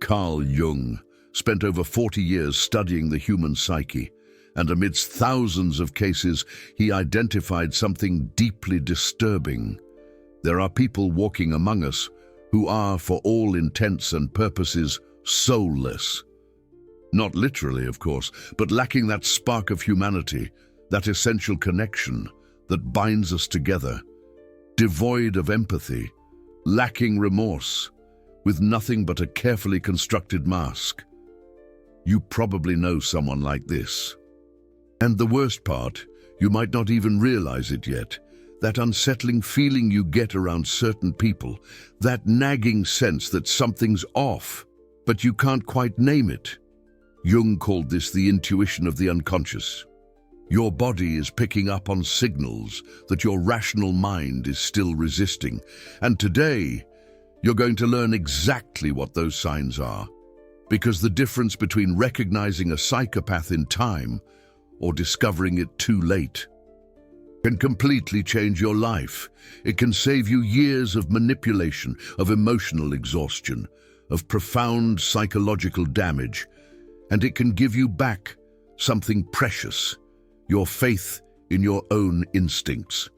Carl Jung spent over 40 years studying the human psyche, and amidst thousands of cases, he identified something deeply disturbing. There are people walking among us who are, for all intents and purposes, soulless. Not literally, of course, but lacking that spark of humanity, that essential connection that binds us together. Devoid of empathy, lacking remorse, with nothing but a carefully constructed mask. You probably know someone like this. And the worst part, you might not even realize it yet, that unsettling feeling you get around certain people, that nagging sense that something's off, but you can't quite name it. Jung called this the intuition of the unconscious. Your body is picking up on signals that your rational mind is still resisting. And today, you're going to learn exactly what those signs are. Because the difference between recognizing a psychopath in time or discovering it too late can completely change your life. It can save you years of manipulation, of emotional exhaustion, of profound psychological damage, and it can give you back something precious, your faith in your own instincts.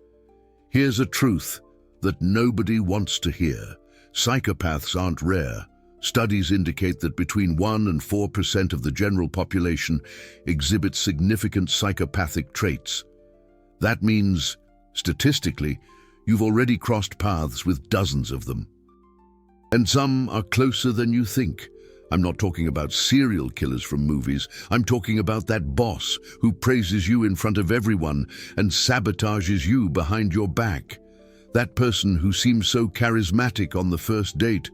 Here's a truth that nobody wants to hear. Psychopaths aren't rare. Studies indicate that between 1% and 4% of the general population exhibit significant psychopathic traits. That means, statistically, you've already crossed paths with dozens of them. And some are closer than you think. I'm not talking about serial killers from movies. I'm talking about that boss who praises you in front of everyone and sabotages you behind your back. That person who seems so charismatic on the first date,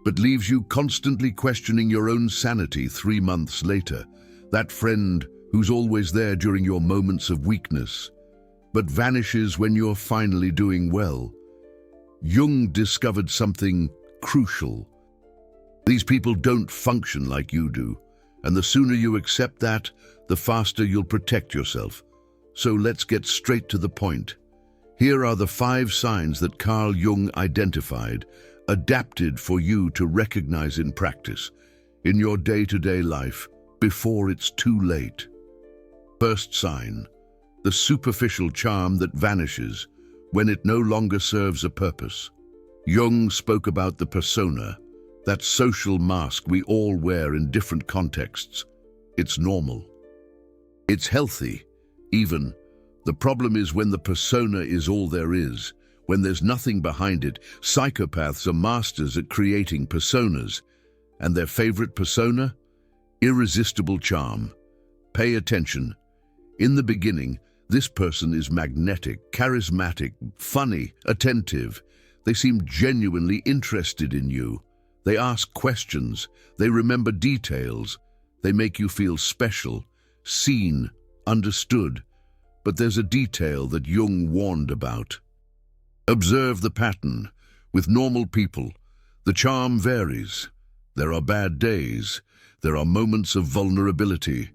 but leaves you constantly questioning your own sanity 3 months later. That friend who's always there during your moments of weakness, but vanishes when you're finally doing well. Jung discovered something crucial. These people don't function like you do, and the sooner you accept that, the faster you'll protect yourself. So let's get straight to the point. Here are the 5 signs that Carl Jung identified, adapted for you to recognize in practice, in your day-to-day life, before it's too late. First sign, the superficial charm that vanishes when it no longer serves a purpose. Jung spoke about the persona, that social mask we all wear in different contexts. It's normal. It's healthy, even. The problem is when the persona is all there is, when there's nothing behind it. Psychopaths are masters at creating personas. And their favorite persona? Irresistible charm. Pay attention. In the beginning, this person is magnetic, charismatic, funny, attentive. They seem genuinely interested in you. They ask questions. They remember details. They make you feel special, seen, understood. But there's a detail that Jung warned about. Observe the pattern. With normal people, the charm varies. There are bad days. There are moments of vulnerability.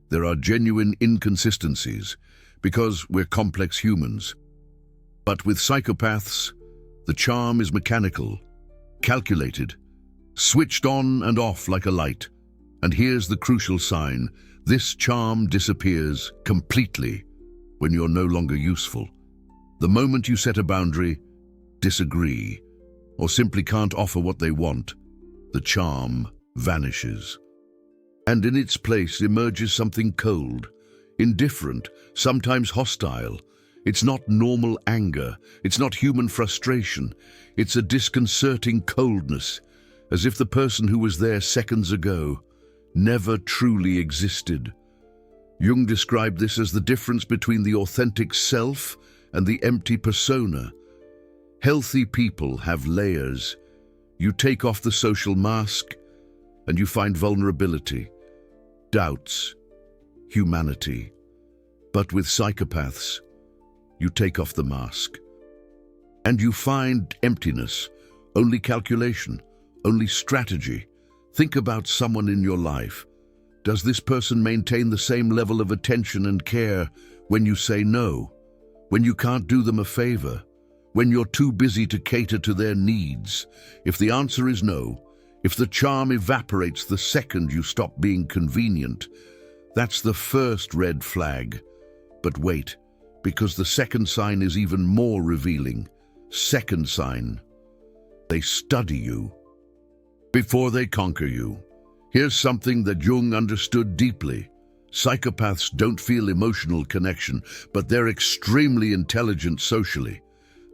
There are genuine inconsistencies, because we're complex humans. But with psychopaths, the charm is mechanical, calculated, switched on and off like a light. And here's the crucial sign. This charm disappears completely when you're no longer useful. The moment you set a boundary, disagree, or simply can't offer what they want, the charm vanishes. And in its place emerges something cold, indifferent, sometimes hostile. It's not normal anger. It's not human frustration. It's a disconcerting coldness, as if the person who was there seconds ago never truly existed. Jung described this as the difference between the authentic self and the empty persona. Healthy people have layers. You take off the social mask, and you find vulnerability, doubts, humanity. But with psychopaths, you take off the mask, and you find emptiness, only calculation, only strategy. Think about someone in your life. Does this person maintain the same level of attention and care when you say no? When you can't do them a favor? When you're too busy to cater to their needs? If the answer is no, If the charm evaporates the second you stop being convenient, that's the first red flag. But wait, because the second sign is even more revealing. Second sign: they study you before they conquer you. Here's something that Jung understood deeply. Psychopaths don't feel emotional connection, but they're extremely intelligent socially.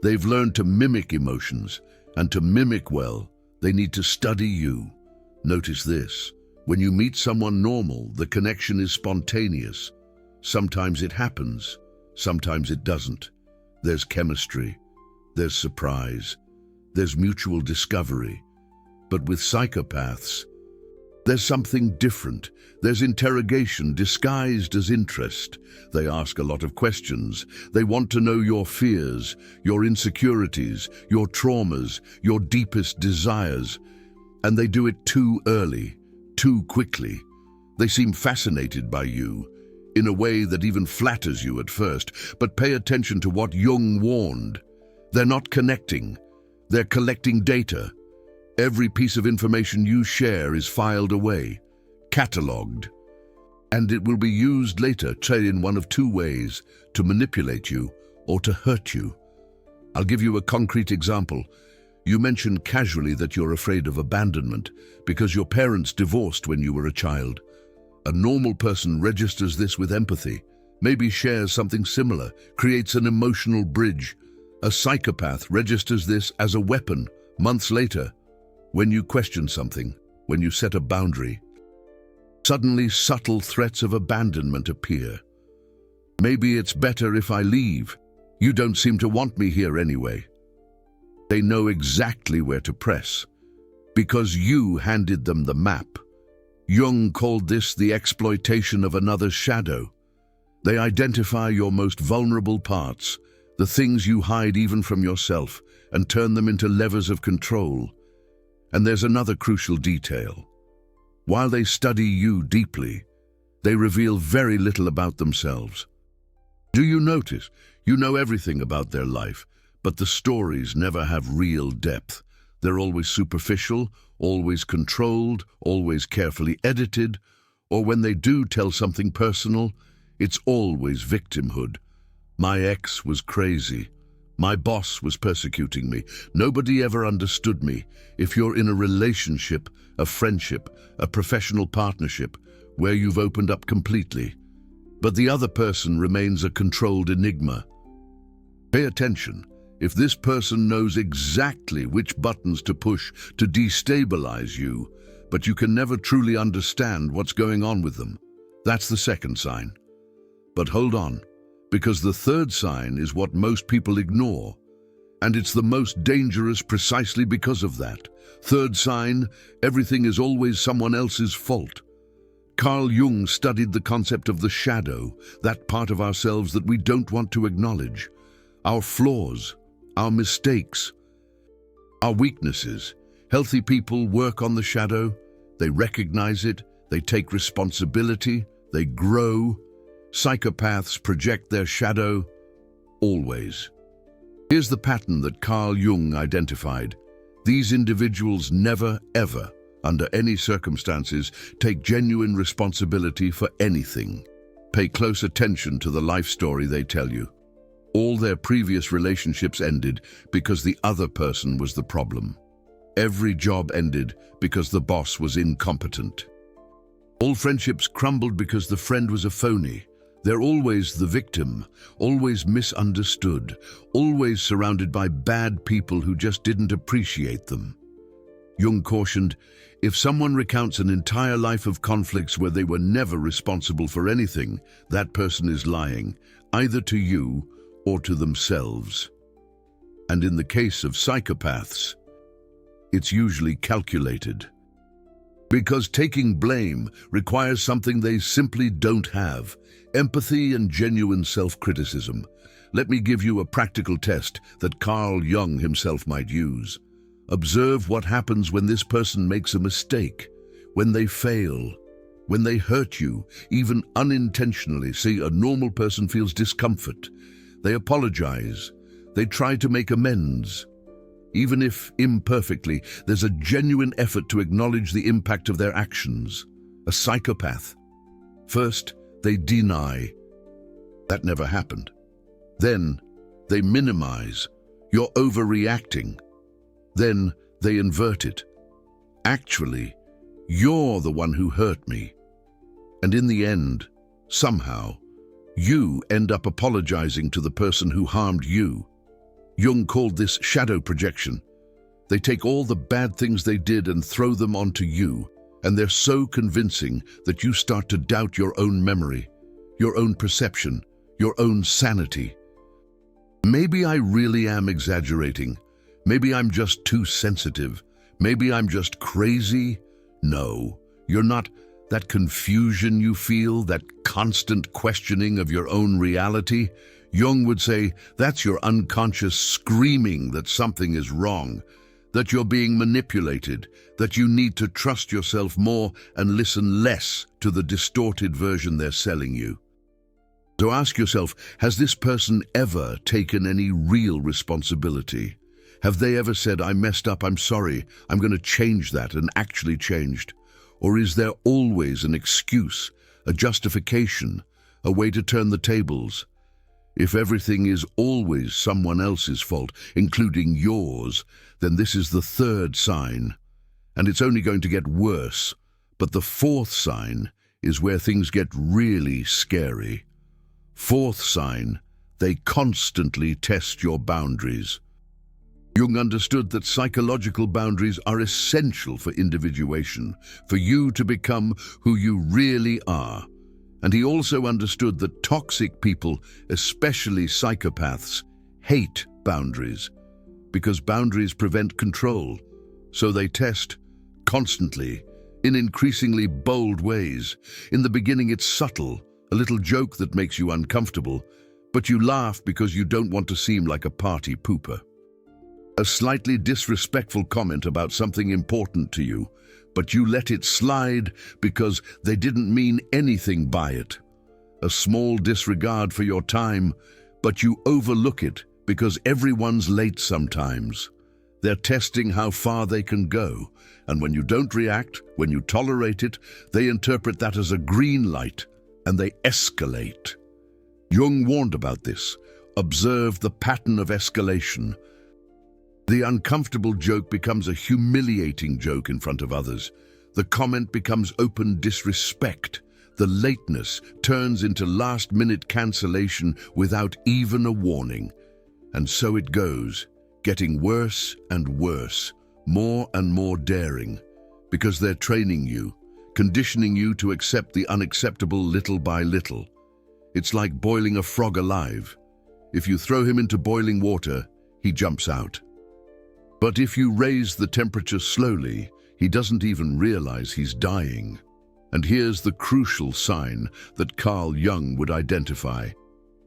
They've learned to mimic emotions, and to mimic well, they need to study you. Notice this: when you meet someone normal, the connection is spontaneous. Sometimes it happens, sometimes it doesn't. There's chemistry, there's surprise, there's mutual discovery. But with psychopaths, there's something different. There's interrogation disguised as interest. They ask a lot of questions. They want to know your fears, your insecurities, your traumas, your deepest desires. And they do it too early, too quickly. They seem fascinated by you, in a way that even flatters you at first. But pay attention to what Jung warned. They're not connecting. They're collecting data. Every piece of information you share is filed away, catalogued, and it will be used later, in one of two ways: to manipulate you or to hurt you. I'll give you a concrete example. You mentioned casually that you're afraid of abandonment because your parents divorced when you were a child. A normal person registers this with empathy, maybe shares something similar, creates an emotional bridge. A psychopath registers this as a weapon months later. When you question something, when you set a boundary, suddenly subtle threats of abandonment appear. Maybe it's better if I leave. You don't seem to want me here anyway. They know exactly where to press, because you handed them the map. Jung called this the exploitation of another's shadow. They identify your most vulnerable parts, the things you hide even from yourself, and turn them into levers of control. And there's another crucial detail. While they study you deeply, they reveal very little about themselves. Do you notice? You know everything about their life, but the stories never have real depth. They're always superficial, always controlled, always carefully edited, or when they do tell something personal, it's always victimhood. My ex was crazy. My boss was persecuting me. Nobody ever understood me. If you're in a relationship, a friendship, a professional partnership, where you've opened up completely, but the other person remains a controlled enigma. Pay attention. If this person knows exactly which buttons to push to destabilize you, but you can never truly understand what's going on with them, that's the second sign. But hold on. Because the third sign is what most people ignore, and it's the most dangerous precisely because of that. Third sign: everything is always someone else's fault. Carl Jung studied the concept of the shadow, that part of ourselves that we don't want to acknowledge. Our flaws, our mistakes, our weaknesses. Healthy people work on the shadow, they recognize it, they take responsibility, they grow. Psychopaths project their shadow, always. Here's the pattern that Carl Jung identified. These individuals never, ever, under any circumstances, take genuine responsibility for anything. Pay close attention to the life story they tell you. All their previous relationships ended because the other person was the problem. Every job ended because the boss was incompetent. All friendships crumbled because the friend was a phony. They're always the victim, always misunderstood, always surrounded by bad people who just didn't appreciate them. Jung cautioned, if someone recounts an entire life of conflicts where they were never responsible for anything, that person is lying, either to you or to themselves. And in the case of psychopaths, it's usually calculated. Because taking blame requires something they simply don't have: empathy and genuine self-criticism. Let me give you a practical test that Carl Jung himself might use. Observe what happens when this person makes a mistake, when they fail, when they hurt you, even unintentionally. See, a normal person feels discomfort. They apologize. They try to make amends. Even if imperfectly, there's a genuine effort to acknowledge the impact of their actions. A psychopath. First, they deny. That never happened. Then, they minimize. You're overreacting. Then, they invert it. Actually, you're the one who hurt me. And in the end, somehow, you end up apologizing to the person who harmed you. Jung called this shadow projection. They take all the bad things they did and throw them onto you, and they're so convincing that you start to doubt your own memory, your own perception, your own sanity. Maybe I really am exaggerating. Maybe I'm just too sensitive. Maybe I'm just crazy. No, you're not. That confusion you feel, that constant questioning of your own reality, Jung would say that's your unconscious screaming that something is wrong, that you're being manipulated, that you need to trust yourself more and listen less to the distorted version they're selling you. So ask yourself, has this person ever taken any real responsibility? Have they ever said, I messed up, I'm sorry, I'm going to change that, and actually changed? Or is there always an excuse, a justification, a way to turn the tables? If everything is always someone else's fault, including yours, then this is the third sign. And it's only going to get worse. But the fourth sign is where things get really scary. Fourth sign, they constantly test your boundaries. Jung understood that psychological boundaries are essential for individuation, for you to become who you really are. And he also understood that toxic people, especially psychopaths, hate boundaries, because boundaries prevent control. So they test constantly, in increasingly bold ways. In the beginning it's subtle, a little joke that makes you uncomfortable, but you laugh because you don't want to seem like a party pooper. A slightly disrespectful comment about something important to you, but you let it slide because they didn't mean anything by it. A small disregard for your time, but you overlook it because everyone's late sometimes. They're testing how far they can go, and when you don't react, when you tolerate it, they interpret that as a green light, and they escalate. Jung warned about this, observed the pattern of escalation. The uncomfortable joke becomes a humiliating joke in front of others. The comment becomes open disrespect. The lateness turns into last-minute cancellation without even a warning. And so it goes, getting worse and worse, more and more daring, because they're training you, conditioning you to accept the unacceptable little by little. It's like boiling a frog alive. If you throw him into boiling water, he jumps out. But if you raise the temperature slowly, he doesn't even realize he's dying. And here's the crucial sign that Carl Jung would identify.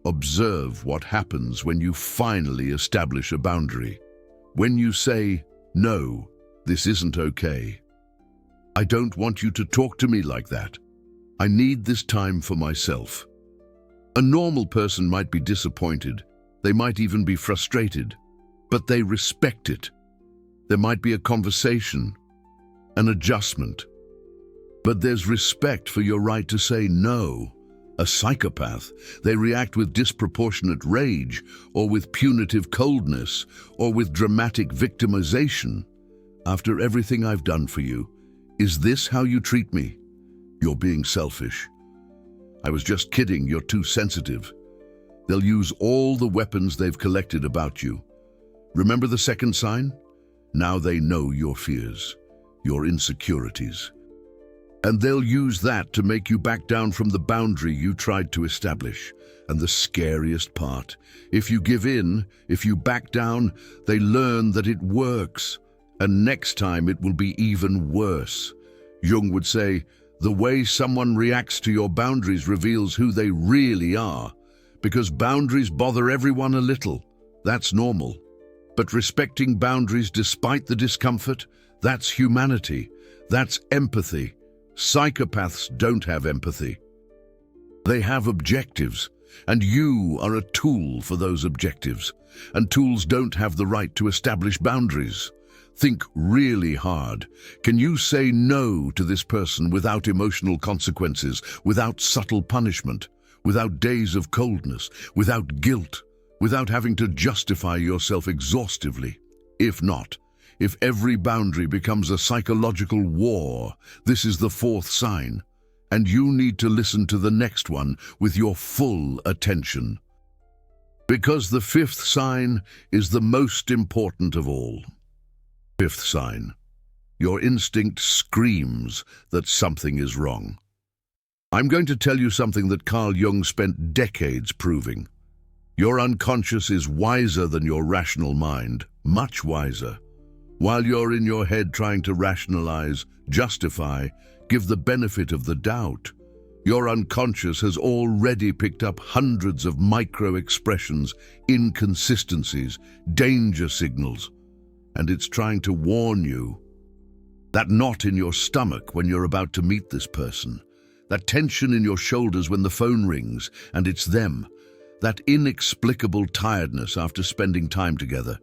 Observe what happens when you finally establish a boundary. When you say, no, this isn't okay. I don't want you to talk to me like that. I need this time for myself. A normal person might be disappointed. They might even be frustrated, but they respect it. There might be a conversation, an adjustment. But there's respect for your right to say no. A psychopath, they react with disproportionate rage, or with punitive coldness, or with dramatic victimization. After everything I've done for you, is this how you treat me? You're being selfish. I was just kidding, you're too sensitive. They'll use all the weapons they've collected about you. Remember the second sign? Now they know your fears, your insecurities. And they'll use that to make you back down from the boundary you tried to establish. And the scariest part, if you give in, if you back down, they learn that it works. And next time it will be even worse. Jung would say, the way someone reacts to your boundaries reveals who they really are. Because boundaries bother everyone a little. That's normal. But respecting boundaries despite the discomfort, that's humanity. That's empathy. Psychopaths don't have empathy. They have objectives. And you are a tool for those objectives. And tools don't have the right to establish boundaries. Think really hard. Can you say no to this person without emotional consequences, without subtle punishment, without days of coldness, without guilt, without having to justify yourself exhaustively? If not, if every boundary becomes a psychological war, this is the fourth sign, and you need to listen to the next one with your full attention. Because the fifth sign is the most important of all. Fifth sign. Your instinct screams that something is wrong. I'm going to tell you something that Carl Jung spent decades proving. Your unconscious is wiser than your rational mind, much wiser. While you're in your head trying to rationalize, justify, give the benefit of the doubt, your unconscious has already picked up hundreds of micro-expressions, inconsistencies, danger signals, and it's trying to warn you. That knot in your stomach when you're about to meet this person, that tension in your shoulders when the phone rings and it's them, that inexplicable tiredness after spending time together,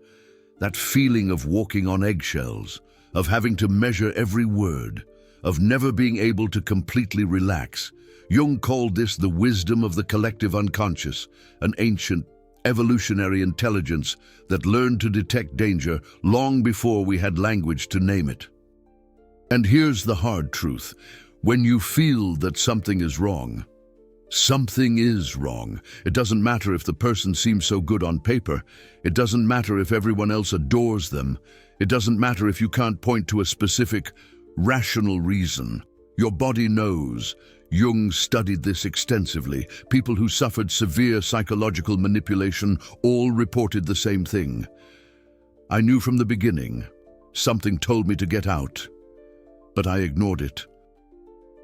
that feeling of walking on eggshells, of having to measure every word, of never being able to completely relax. Jung called this the wisdom of the collective unconscious, an ancient, evolutionary intelligence that learned to detect danger long before we had language to name it. And here's the hard truth. When you feel that something is wrong, something is wrong. It doesn't matter if the person seems so good on paper. It doesn't matter if everyone else adores them. It doesn't matter if you can't point to a specific, rational reason. Your body knows. Jung studied this extensively. People who suffered severe psychological manipulation all reported the same thing. I knew from the beginning. Something told me to get out, but I ignored it.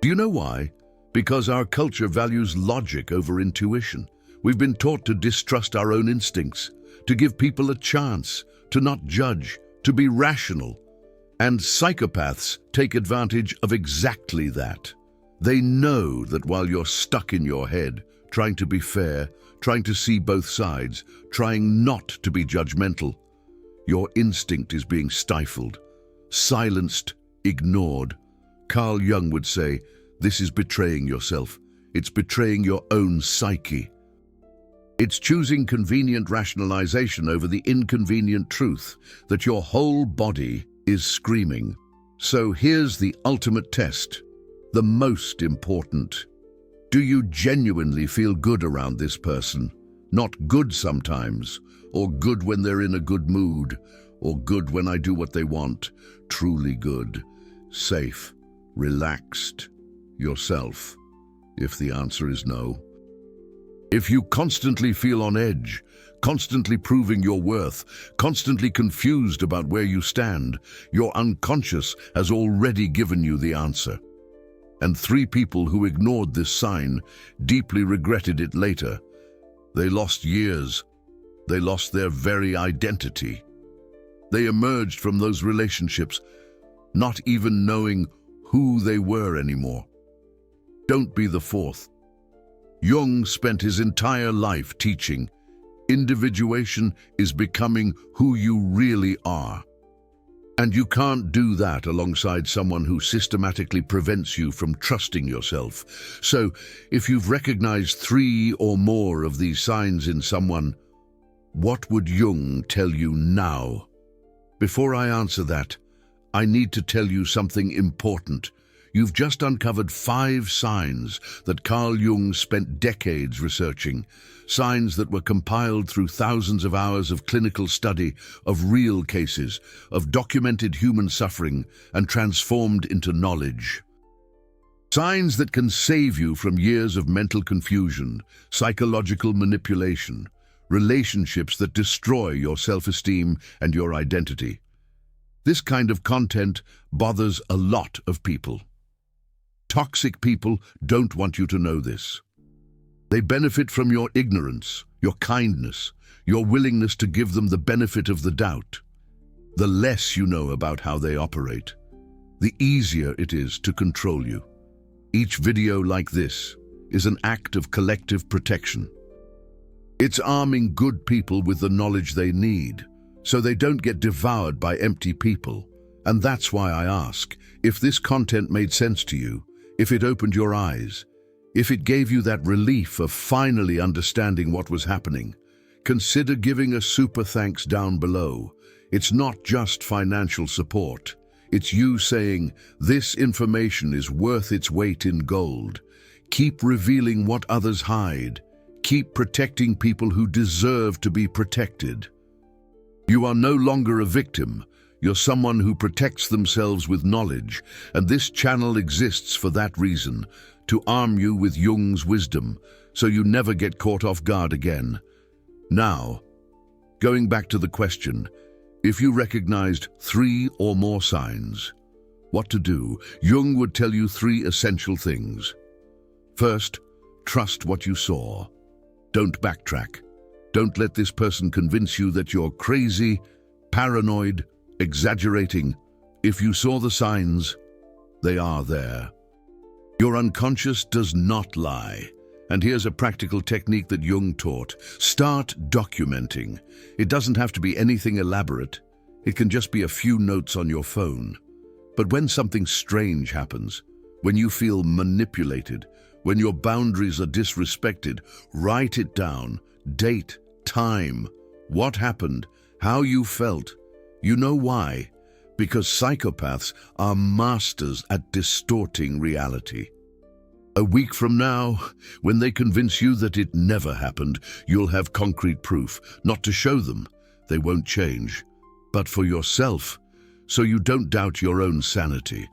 Do you know why? Because our culture values logic over intuition. We've been taught to distrust our own instincts, to give people a chance, to not judge, to be rational. And psychopaths take advantage of exactly that. They know that while you're stuck in your head, trying to be fair, trying to see both sides, trying not to be judgmental, your instinct is being stifled, silenced, ignored. Carl Jung would say, this is betraying yourself. It's betraying your own psyche. It's choosing convenient rationalization over the inconvenient truth that your whole body is screaming. So here's the ultimate test. The most important. Do you genuinely feel good around this person? Not good sometimes, or good when they're in a good mood, or good when I do what they want. Truly good, safe, relaxed, yourself. If the answer is no. If you constantly feel on edge, constantly proving your worth, constantly confused about where you stand, your unconscious has already given you the answer. And 3 people who ignored this sign deeply regretted it later. They lost years. They lost their very identity. They emerged from those relationships not even knowing who they were anymore. Don't be the fourth. Jung spent his entire life teaching, individuation is becoming who you really are. And you can't do that alongside someone who systematically prevents you from trusting yourself. So, if you've recognized 3 or more of these signs in someone, what would Jung tell you now? Before I answer that, I need to tell you something important. You've just uncovered 5 signs that Carl Jung spent decades researching, signs that were compiled through thousands of hours of clinical study, of real cases, of documented human suffering, and transformed into knowledge. Signs that can save you from years of mental confusion, psychological manipulation, relationships that destroy your self-esteem and your identity. This kind of content bothers a lot of people. Toxic people don't want you to know this. They benefit from your ignorance, your kindness, your willingness to give them the benefit of the doubt. The less you know about how they operate, the easier it is to control you. Each video like this is an act of collective protection. It's arming good people with the knowledge they need, so they don't get devoured by empty people. And that's why I ask, if this content made sense to you, if it opened your eyes, if it gave you that relief of finally understanding what was happening, consider giving a super thanks down below. It's not just financial support. It's you saying, this information is worth its weight in gold. Keep revealing what others hide. Keep protecting people who deserve to be protected. You are no longer a victim. You're someone who protects themselves with knowledge, and this channel exists for that reason, to arm you with Jung's wisdom, so you never get caught off guard again. Now, going back to the question, if you recognized 3 or more signs, what to do? Jung would tell you 3 essential things. First, trust what you saw. Don't backtrack. Don't let this person convince you that you're crazy, paranoid, exaggerating. If you saw the signs, they are there. Your unconscious does not lie. And here's a practical technique that Jung taught. Start documenting. It doesn't have to be anything elaborate. It can just be a few notes on your phone. But when something strange happens, when you feel manipulated, when your boundaries are disrespected, write it down. Date, time, what happened, how you felt. You know why? Because psychopaths are masters at distorting reality. A week from now, when they convince you that it never happened, you'll have concrete proof, not to show them, they won't change, but for yourself, so you don't doubt your own sanity.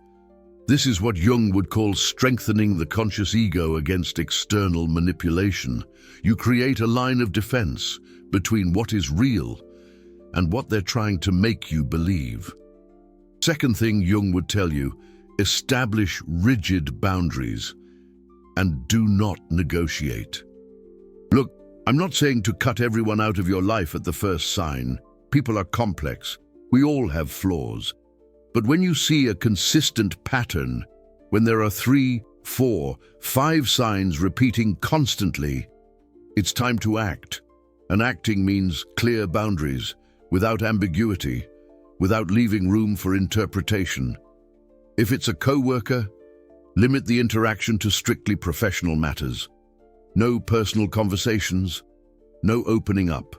This is what Jung would call strengthening the conscious ego against external manipulation. You create a line of defense between what is real and what they're trying to make you believe. Second thing Jung would tell you, establish rigid boundaries and do not negotiate. Look, I'm not saying to cut everyone out of your life at the first sign. People are complex. We all have flaws. But when you see a consistent pattern, when there are 3, 4, 5 signs repeating constantly, it's time to act. And acting means clear boundaries, without ambiguity, without leaving room for interpretation. If it's a co-worker, limit the interaction to strictly professional matters. No personal conversations, no opening up.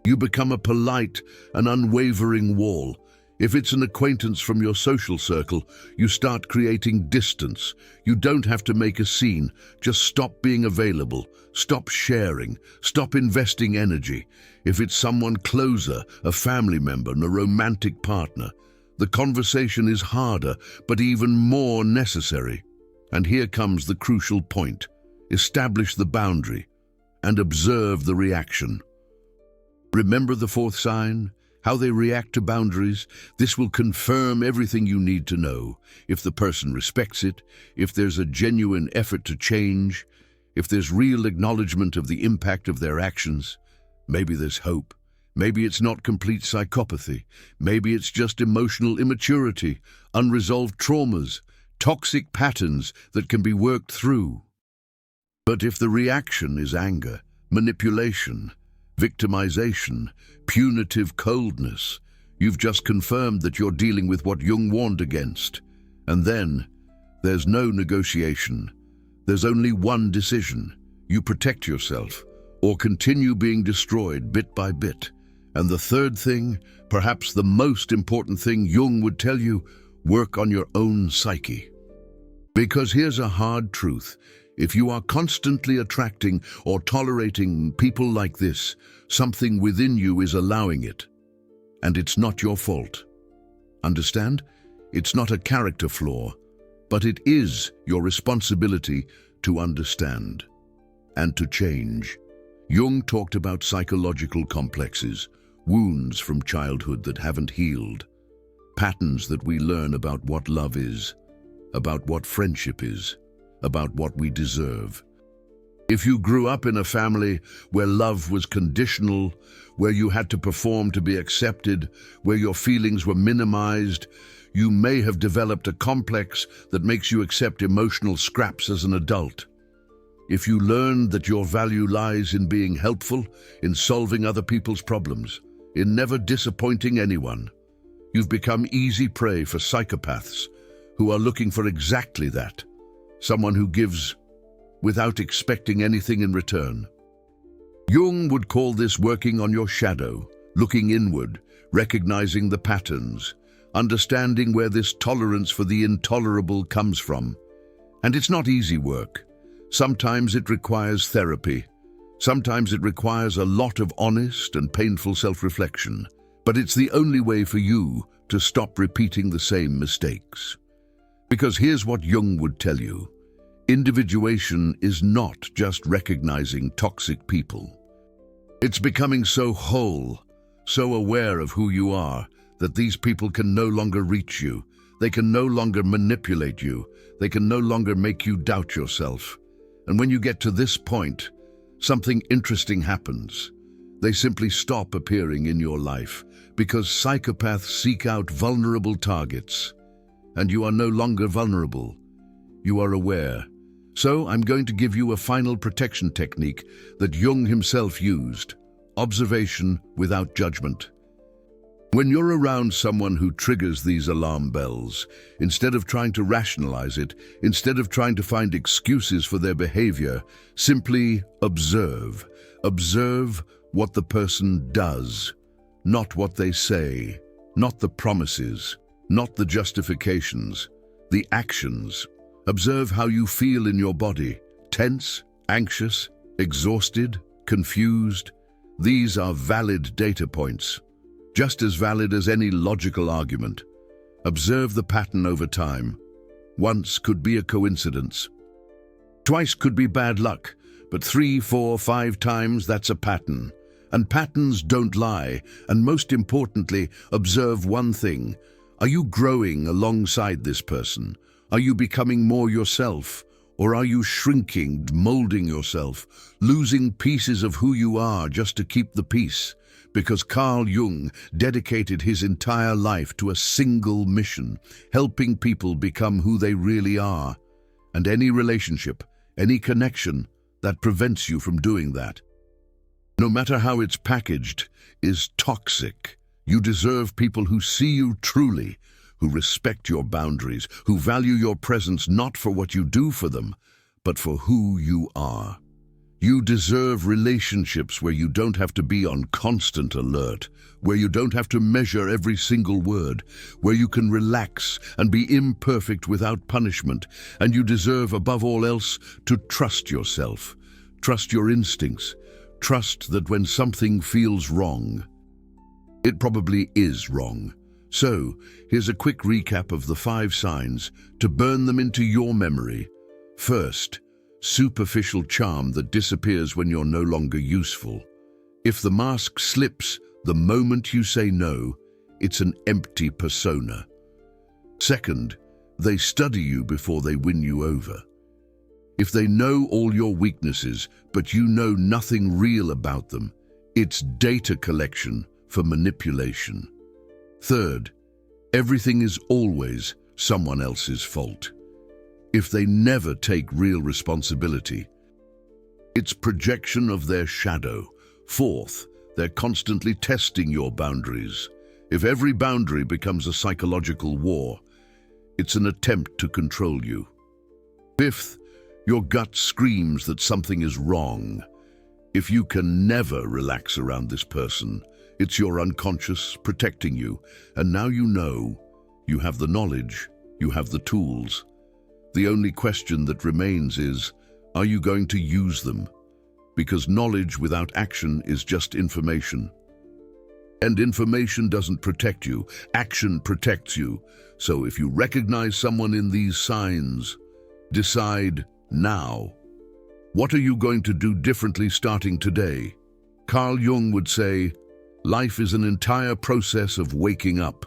You become a polite and unwavering wall. If it's an acquaintance from your social circle, you start creating distance. You don't have to make a scene. Just stop being available. Stop sharing. Stop investing energy. If it's someone closer, a family member, and a romantic partner, the conversation is harder, but even more necessary. And here comes the crucial point. Establish the boundary and observe the reaction. Remember the 4th sign? How they react to boundaries? This will confirm everything you need to know. If the person respects it, if there's a genuine effort to change, if there's real acknowledgement of the impact of their actions, maybe there's hope. Maybe it's not complete psychopathy. Maybe it's just emotional immaturity, unresolved traumas, toxic patterns that can be worked through. But if the reaction is anger, manipulation, victimization, punitive coldness, you've just confirmed that you're dealing with what Jung warned against. And then, there's no negotiation. There's only one decision. You protect yourself, or continue being destroyed bit by bit. And the third thing, perhaps the most important thing Jung would tell you, work on your own psyche. Because here's a hard truth. If you are constantly attracting or tolerating people like this, something within you is allowing it. And it's not your fault. Understand? It's not a character flaw, but it is your responsibility to understand and to change. Jung talked about psychological complexes, wounds from childhood that haven't healed, patterns that we learn about what love is, about what friendship is, about what we deserve. If you grew up in a family where love was conditional, where you had to perform to be accepted, where your feelings were minimized, you may have developed a complex that makes you accept emotional scraps as an adult. If you learn that your value lies in being helpful, in solving other people's problems, in never disappointing anyone, you've become easy prey for psychopaths who are looking for exactly that. Someone who gives without expecting anything in return. Jung would call this working on your shadow, looking inward, recognizing the patterns, understanding where this tolerance for the intolerable comes from. And it's not easy work. Sometimes it requires therapy. Sometimes it requires a lot of honest and painful self-reflection. But it's the only way for you to stop repeating the same mistakes. Because here's what Jung would tell you. Individuation is not just recognizing toxic people. It's becoming so whole, so aware of who you are, that these people can no longer reach you. They can no longer manipulate you. They can no longer make you doubt yourself. And when you get to this point, something interesting happens. They simply stop appearing in your life because psychopaths seek out vulnerable targets. And you are no longer vulnerable. You are aware. So I'm going to give you a final protection technique that Jung himself used. Observation without judgment. When you're around someone who triggers these alarm bells, instead of trying to rationalize it, instead of trying to find excuses for their behavior, simply observe. Observe what the person does, not what they say, not the promises, not the justifications, the actions. Observe how you feel in your body, tense, anxious, exhausted, confused. These are valid data points. Just as valid as any logical argument. Observe the pattern over time. Once could be a coincidence. Twice could be bad luck, but 3, 4, 5 times, that's a pattern. And patterns don't lie, and most importantly, observe one thing. Are you growing alongside this person? Are you becoming more yourself? Or are you shrinking, molding yourself, losing pieces of who you are just to keep the peace? Because Carl Jung dedicated his entire life to a single mission, helping people become who they really are. And any relationship, any connection that prevents you from doing that, no matter how it's packaged, is toxic. You deserve people who see you truly, who respect your boundaries, who value your presence not for what you do for them, but for who you are. You deserve relationships where you don't have to be on constant alert, where you don't have to measure every single word, where you can relax and be imperfect without punishment, and you deserve above all else to trust yourself, trust your instincts, trust that when something feels wrong, it probably is wrong. So, here's a quick recap of the 5 signs to burn them into your memory. First, superficial charm that disappears when you're no longer useful. If the mask slips the moment you say no, it's an empty persona. Second, they study you before they win you over. If they know all your weaknesses, but you know nothing real about them, it's data collection for manipulation. Third, everything is always someone else's fault. If they never take real responsibility, it's projection of their shadow. Fourth, they're constantly testing your boundaries. If every boundary becomes a psychological war, it's an attempt to control you. Fifth, your gut screams that something is wrong. If you can never relax around this person, it's your unconscious protecting you, and now you know, you have the knowledge, you have the tools. The only question that remains is, are you going to use them? Because knowledge without action is just information. And information doesn't protect you, action protects you. So if you recognize someone in these signs, decide now. What are you going to do differently starting today? Carl Jung would say, life is an entire process of waking up.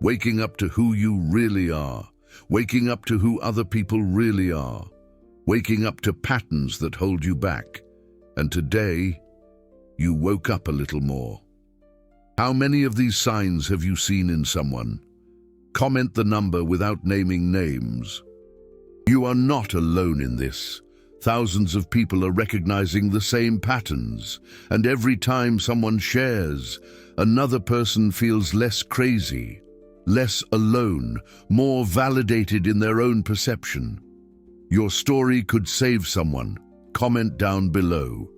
Waking up to who you really are. Waking up to who other people really are. Waking up to patterns that hold you back. And today, you woke up a little more. How many of these signs have you seen in someone? Comment the number without naming names. You are not alone in this. Thousands of people are recognizing the same patterns, and every time someone shares, another person feels less crazy, less alone, more validated in their own perception. Your story could save someone. Comment down below.